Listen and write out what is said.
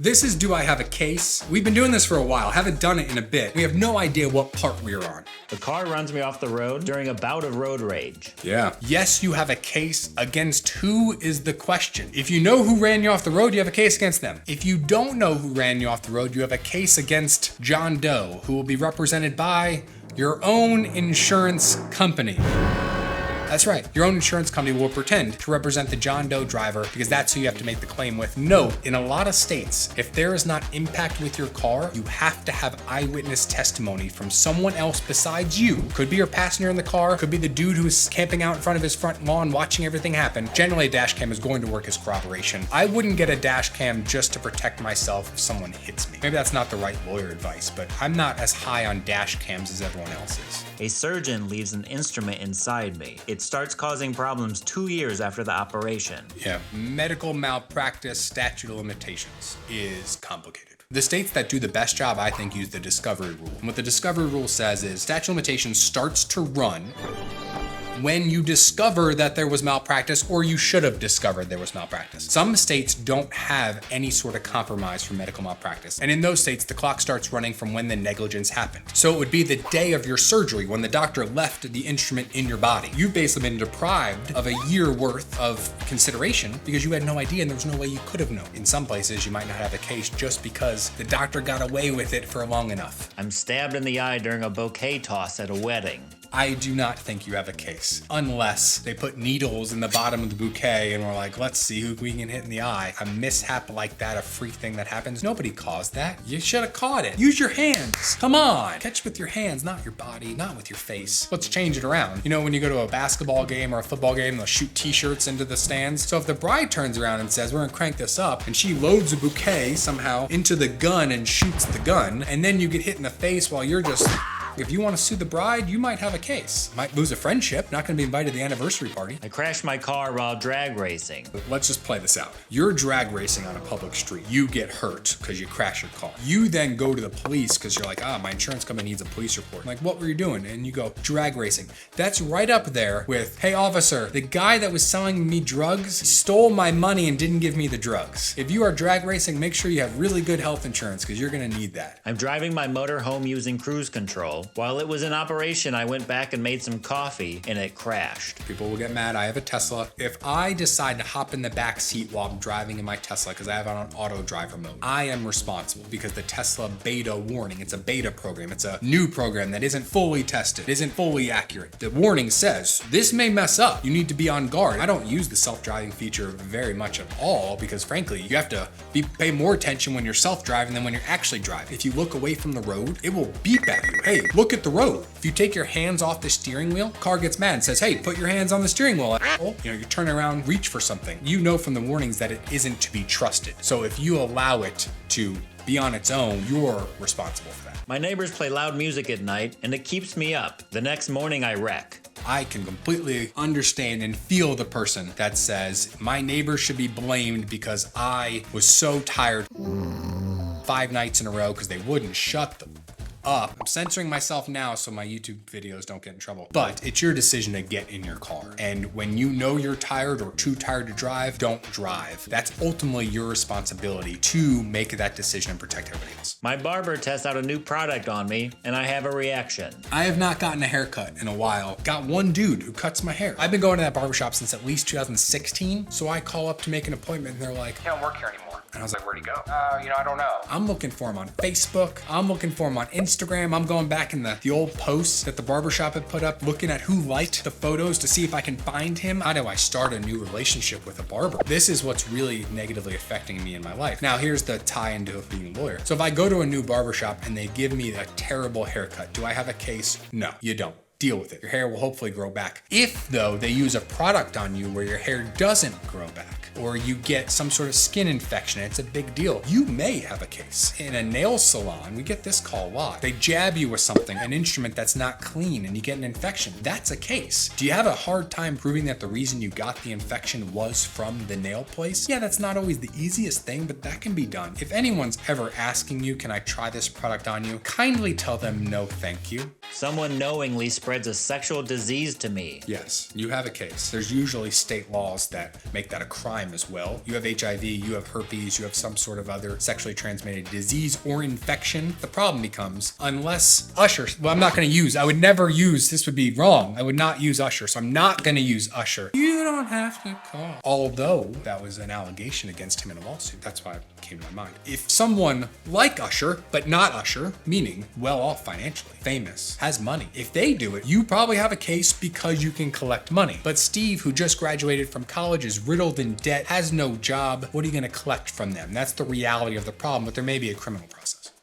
This is Do I Have a Case? We've been doing this for a while, haven't done it in a bit. We have no idea what part we're on. The car runs me off the road during a bout of road rage. Yeah. Yes, you have a case. Against who is the question? If you know who ran you off the road, you have a case against them. If you don't know who ran you off the road, you have a case against John Doe, who will be represented by your own insurance company. That's right. Your own insurance company will pretend to represent the John Doe driver because that's who you have to make the claim with. Note, in a lot of states, if there is not impact with your car, you have to have eyewitness testimony from someone else besides you. Could be your passenger in the car, could be the dude who's camping out in front of his front lawn watching everything happen. Generally, a dash cam is going to work as corroboration. I wouldn't get a dash cam just to protect myself if someone hits me. Maybe that's not the right lawyer advice, but I'm not as high on dash cams as everyone else is. A surgeon leaves an instrument inside me. It starts causing problems 2 years after the operation. Yeah, medical malpractice statute of limitations is complicated. The states that do the best job, I think, use the discovery rule. And what the discovery rule says is statute of limitations starts to run when you discover that there was malpractice or you should have discovered there was malpractice. Some states don't have any sort of compromise for medical malpractice. And in those states, the clock starts running from when the negligence happened. So it would be the day of your surgery when the doctor left the instrument in your body. You've basically been deprived of a year worth of consideration because you had no idea and there was no way you could have known. In some places, you might not have a case just because the doctor got away with it for long enough. I'm stabbed in the eye during a bouquet toss at a wedding. I do not think you have a case, unless they put needles in the bottom of the bouquet and we're like, let's see who we can hit in the eye. A mishap like that, a freak thing that happens, nobody caused that. You should have caught it. Use your hands. Come on. Catch with your hands, not your body, not with your face. Let's change it around. You know, when you go to a basketball game or a football game, they'll shoot t-shirts into the stands. So if the bride turns around and says, we're gonna crank this up, and she loads a bouquet somehow into the gun and shoots the gun, and then you get hit in the face while you're just... If you want to sue the bride, you might have a case. Might lose a friendship, not going to be invited to the anniversary party. I crashed my car while drag racing. Let's just play this out. You're drag racing on a public street. You get hurt because you crash your car. You then go to the police because you're like, my insurance company needs a police report. I'm like, what were you doing? And you go, drag racing. That's right up there with, hey officer, the guy that was selling me drugs stole my money and didn't give me the drugs. If you are drag racing, make sure you have really good health insurance because you're going to need that. I'm driving my motor home using cruise control. While it was in operation, I went back and made some coffee and it crashed. People will get mad. I have a Tesla. If I decide to hop in the back seat while I'm driving in my Tesla because I have it on auto driver mode, I am responsible because the Tesla beta warning, it's a beta program. It's a new program that isn't fully tested, isn't fully accurate. The warning says this may mess up. You need to be on guard. I don't use the self-driving feature very much at all because frankly, you have to pay more attention when you're self-driving than when you're actually driving. If you look away from the road, it will beep at you. Hey, look at the road. If you take your hands off the steering wheel, car gets mad and says, hey, put your hands on the steering wheel. You know, you turn around, reach for something. You know from the warnings that it isn't to be trusted. So if you allow it to be on its own, you're responsible for that. My neighbors play loud music at night and it keeps me up. The next morning I wreck. I can completely understand and feel the person that says, my neighbor should be blamed because I was so tired 5 nights in a row because they wouldn't shut them up. I'm censoring myself now so my YouTube videos don't get in trouble. But it's your decision to get in your car. And when you know you're tired or too tired to drive, don't drive. That's ultimately your responsibility to make that decision and protect everybody else. My barber tests out a new product on me and I have a reaction. I have not gotten a haircut in a while. Got one dude who cuts my hair. I've been going to that barbershop since at least 2016. So I call up to make an appointment and they're like, I don't work here anymore. And I was like, where'd he go? I don't know. I'm looking for him on Facebook. I'm looking for him on Instagram. I'm going back in the old posts that the barbershop had put up, looking at who liked the photos to see if I can find him. How do I start a new relationship with a barber? This is what's really negatively affecting me in my life. Now, here's the tie into being a lawyer. So if I go to a new barbershop and they give me a terrible haircut, do I have a case? No, you don't. Deal with it. Your hair will hopefully grow back. If though they use a product on you where your hair doesn't grow back, or you get some sort of skin infection, it's a big deal. You may have a case. In a nail salon, we get this call a lot. They jab you with something, an instrument that's not clean, and you get an infection. That's a case. Do you have a hard time proving that the reason you got the infection was from the nail place? Yeah, that's not always the easiest thing, but that can be done. If anyone's ever asking you, can I try this product on you? Kindly tell them no, thank you. Someone knowingly sprayed spreads a sexual disease to me. Yes, you have a case. There's usually state laws that make that a crime as well. You have HIV, you have herpes, you have some sort of other sexually transmitted disease or infection. The problem becomes, unless Usher, well, I'm not going to use, I would never use, this would be wrong. I would not use Usher, so I'm not going to use Usher. You don't have to call. Although that was an allegation against him in a lawsuit. That's why it came to my mind. If someone like Usher, but not Usher, meaning well off financially, famous, has money, if they do it, you probably have a case because you can collect money. But Steve, who just graduated from college, is riddled in debt, has no job, what are you going to collect from them? That's the reality of the problem, but there may be a criminal process.